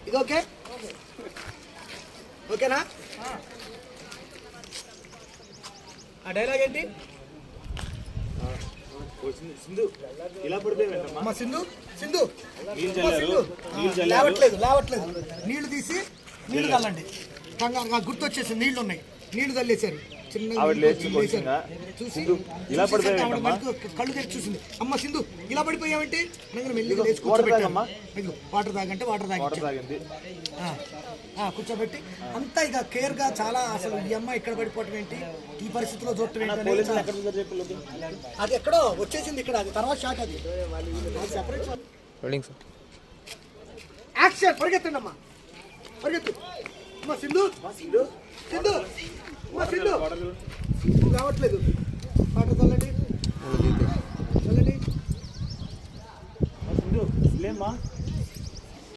ఇది ఓకే ఓకేనా? ఆ డైలాగ్ ఏంటి? సింధు ఇలా పడిపోయిందమ్మా. అమ్మ సింధు సింధు లేవట్లేదు నీళ్లు తీసి నీళ్లు చల్లండి. కంగారు గుర్తొచ్చేసి నీళ్లు ఉన్నాయి, నీళ్లు చల్లేశారు. చిన్న చూసి కళ్ళు తెరిచి చూసింది. అమ్మ సింధు ఇలా పడిపోయావంటే మెల్లిగా లేచి కూర్చోబెట్టామా. వాటర్ తాగంటే వాటర్ తాగింది. కూర్చోబెట్టి అంతా ఇక కేర్ గా చాలా. అసలు ఈ అమ్మ ఇక్కడ పడిపోవటం ఏంటి, ఈ పరిస్థితిలో చూడటం ఏంటి, అది ఎక్కడో వచ్చేసింది ఇక్కడ. అది తర్వాత షాట్. అది యాక్షన్. పరిగెత్తండి అమ్మా, పరిగెత్తు. అమ్మ సింధు సింధు సింధు రావట్లేదు. వాటర్ చల్లండి చల్లండి.